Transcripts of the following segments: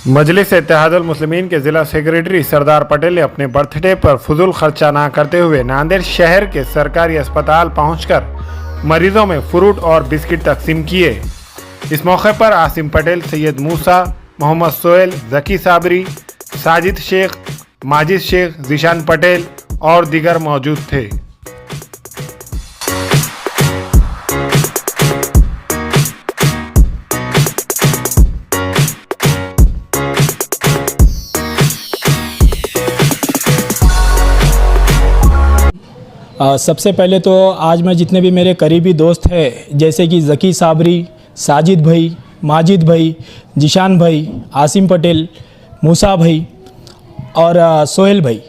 मजलिस इत्तेहादुल मुस्लिमीन के ज़िला सेक्रेटरी सरदार पटेल ने अपने बर्थडे पर फजूल खर्चा ना करते हुए नांदेड़ शहर के सरकारी अस्पताल पहुंचकर मरीजों में फ्रूट और बिस्किट तकसीम किए। इस मौके पर आसिम पटेल, सैयद मूसा, मोहम्मद सोहेल, जकी साबरी, साजिद शेख, माजिद शेख, जिशान पटेल और दीगर मौजूद थे। सबसे पहले तो आज मैं जितने भी मेरे करीबी दोस्त हैं, जैसे कि ज़की साबरी, साजिद भाई, माजिद भाई, जिशान भाई, आसिम पटेल, मूसा भाई और सोहेल भाई,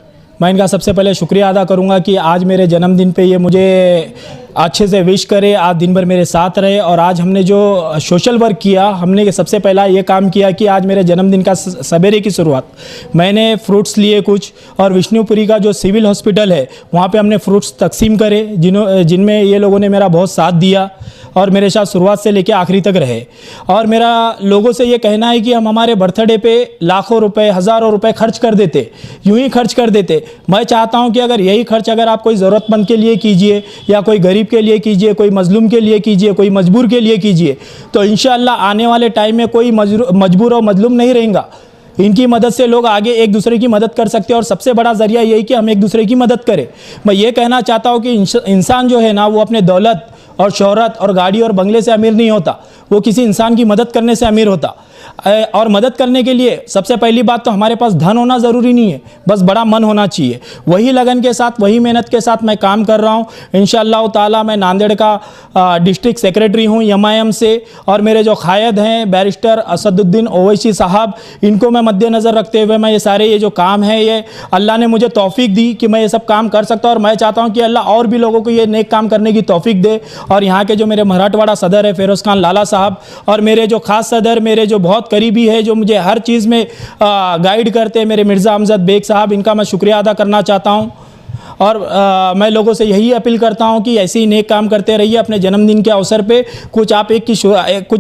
मैं इनका सबसे पहले शुक्रिया अदा करूंगा कि आज मेरे जन्मदिन पे ये मुझे अच्छे से विश करे, आज दिन भर मेरे साथ रहे। और आज हमने जो सोशल वर्क किया, हमने सबसे पहला ये काम किया कि आज मेरे जन्मदिन का सवेरे की शुरुआत मैंने फ्रूट्स लिए कुछ, और विष्णुपुरी का जो सिविल हॉस्पिटल है वहाँ पे हमने फ्रूट्स तकसीम करे, जिनमें ये लोगों ने मेरा बहुत साथ दिया और मेरे साथ शुरुआत से लेकर आखिरी तक रहे। और मेरा लोगों से ये कहना है कि हम हमारे बर्थडे पे लाखों रुपए, हज़ारों रुपए खर्च कर देते, यूं ही खर्च कर देते। मैं चाहता हूं कि अगर यही खर्च अगर आप कोई ज़रूरतमंद के लिए कीजिए, या कोई गरीब के लिए कीजिए, कोई मजलूम के लिए कीजिए, कोई मजबूर के लिए कीजिए, तो इंशाअल्लाह आने वाले टाइम में कोई मजबूर और मजलूम नहीं रहेगा। इनकी मदद से लोग आगे एक दूसरे की मदद कर सकते हैं, और सबसे बड़ा ज़रिया यही कि हम एक दूसरे की मदद करें। मैं ये कहना चाहता हूँ कि इंसान जो है ना, वो अपने दौलत और शोहरत और गाड़ी और बंगले से अमीर नहीं होता, वो किसी इंसान की मदद करने से अमीर होता। और मदद करने के लिए सबसे पहली बात तो हमारे पास धन होना ज़रूरी नहीं है, बस बड़ा मन होना चाहिए। वही लगन के साथ, वही मेहनत के साथ मैं काम कर रहा हूँ। इंशाअल्लाह ताला मैं नांदेड़ का डिस्ट्रिक्ट सेक्रेटरी हूँ एमआईएम से, और मेरे जो कायद हैं बैरिस्टर असदुद्दीन ओवैसी साहब, इनको मैं मद्देनज़र रखते हुए मैं ये जो काम है, ये अल्लाह ने मुझे तौफीक दी कि मैं ये सब काम कर सकता हूँ। और मैं चाहता हूँ कि अल्लाह और भी लोगों को ये नेक काम करने की तौफीक दे। और यहाँ के जो मेरे मराठवाड़ा सदर है फिरोज़ खान लाला साहब, और मेरे जो खास सदर, मेरे जो बहुत करीबी है, जो मुझे हर चीज़ में गाइड करते हैं, मेरे मिर्ज़ा अमजद बेग साहब, इनका मैं शुक्रिया अदा करना चाहता हूँ। और मैं लोगों से यही अपील करता हूं कि ऐसे ही नेक काम करते रहिए। अपने जन्मदिन के अवसर पे कुछ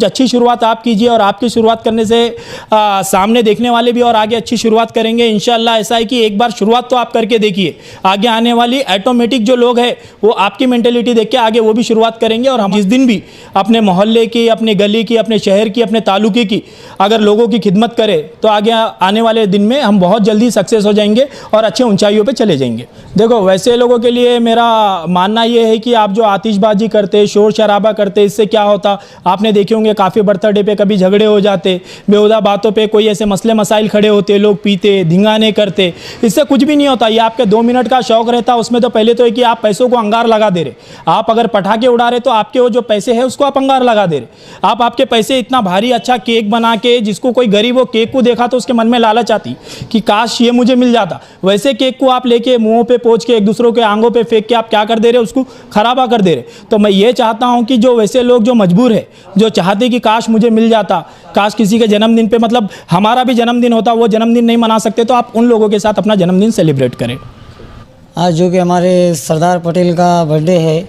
अच्छी शुरुआत आप कीजिए, और आपकी शुरुआत करने से सामने देखने वाले भी और आगे अच्छी शुरुआत करेंगे इंशाअल्लाह। ऐसा है कि एक बार शुरुआत तो आप करके देखिए, आगे आने वाली ऑटोमेटिक जो लोग हैं वो आपकी मेंटेलिटी देख के आगे वो भी शुरुआत करेंगे। और हम जिस दिन भी अपने मोहल्ले की, अपने गली की, अपने शहर की, अपने तालुके की अगर लोगों की खिदमत करें, तो आगे आने वाले दिन में हम बहुत जल्दी सक्सेस हो जाएंगे और अच्छे ऊंचाइयों पर चले जाएंगे। देखो, वैसे लोगों के लिए मेरा मानना ये है कि आप जो आतिशबाजी करते, शोर शराबा करते, इससे क्या होता, आपने देखे होंगे काफ़ी बर्थडे पे कभी झगड़े हो जाते, बेहुदा बातों पे कोई ऐसे मसले मसाइल खड़े होते, लोग पीते, धिंगाने करते, इससे कुछ भी नहीं होता। ये आपके 2 मिनट का शौक रहता, उसमें तो पहले तो है कि आप पैसों को अंगार लगा दे रहे। आप अगर पटाखे उड़ा रहे तो आपके वो जो पैसे हैं उसको आप अंगार लगा दे रहे। आप आपके पैसे इतना भारी अच्छा केक बना के, जिसको कोई गरीब वो केक को देखा तो उसके मन में लालच आती कि काश ये मुझे मिल जाता, वैसे केक को आप लेके मुँहों पे पोंछ के एक दूसरों के आंगों पे फेंक के आप क्या कर दे रहे, उसको खराबा कर दे रहे। तो मैं ये चाहता हूं कि जो वैसे लोग जो मजबूर है, जो चाहते कि काश मुझे मिल जाता, काश किसी के जन्मदिन पे, मतलब हमारा भी जन्मदिन होता, वो जन्मदिन नहीं मना सकते, तो आप उन लोगों के साथ अपना जन्मदिन सेलिब्रेट करें। आज जो कि हमारे सरदार पटेल का बर्थडे है,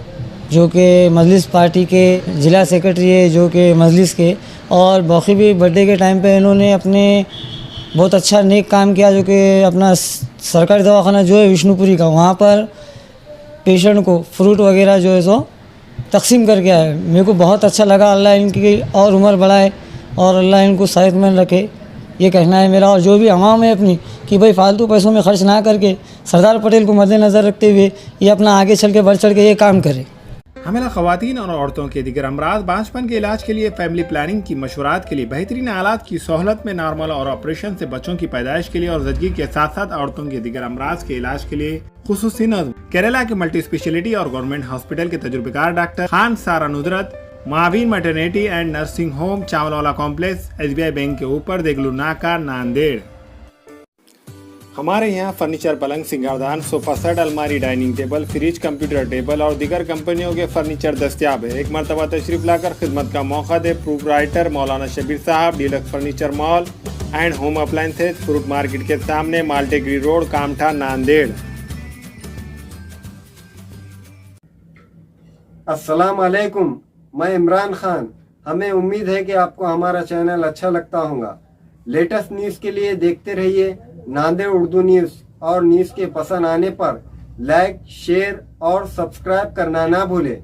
जो कि मजलिस पार्टी के ज़िला सेक्रेटरी है, जो कि मजलिस के, और बाकी भी बर्थडे के टाइम पे इन्होंने अपने बहुत अच्छा नेक काम किया, जो कि अपना सरकारी दवाखाना जो है विष्णुपुरी का, वहाँ पर पेशेंट को फ्रूट वगैरह जो है सो तकसीम करके आए। मेरे को बहुत अच्छा लगा। अल्लाह इनकी और उम्र बढ़ाए और अल्लाह इनको सेहतमंद रखे, ये कहना है मेरा। और जो भी आवाम है अपनी, कि भाई फालतू पैसों में खर्च ना करके सरदार पटेल को मद्देनज़र रखते हुए ये अपना आगे चल के बढ़ चढ़ के ये काम करे। हमें ख़वातीन और औरतों के दिगर अमराज, बांझपन के इलाज के लिए, फैमिली प्लानिंग की मशवरात के लिए, बेहतरीन आलात की सहूलत में, नॉर्मल और ऑपरेशन से बच्चों की पैदाइश के लिए, और ज़चगी के साथ साथ औरतों के दिगर अमराज के इलाज के लिए खुसूसी नज़्म केरला के मल्टी स्पेशलिटी और गवर्नमेंट हॉस्पिटल के तजुर्बेकार doctor Khan Sara Nudrat, Maveen maternity and nursing home, Chawalwala complex, SBI bank के ऊपर, देगलू नाका, नांदेड़। हमारे यहाँ फर्नीचर, पलंग, सिंगारदान, सोफा सेट, अलमारी, dining table, fridge, computer table और दीगर कंपनियों के फर्नीचर दस्तियाब है। एक मरतबा तशरीफ लाकर खिदमत का मौका दे। प्रोप्राइटर मौलाना शबीर साहब, deluxe furniture mall and home appliances, fruit market के सामने, माल्टेगिरी रोड, कामठा, नांदेड़। अस्सलाम वालेकुम, मैं इमरान खान। हमें उम्मीद है कि आपको हमारा चैनल अच्छा लगता होगा। लेटेस्ट न्यूज़ के लिए देखते रहिए नांदेड़ उर्दू न्यूज़ और न्यूज़ के पसंद आने पर लाइक, शेयर और सब्सक्राइब करना ना भूलें।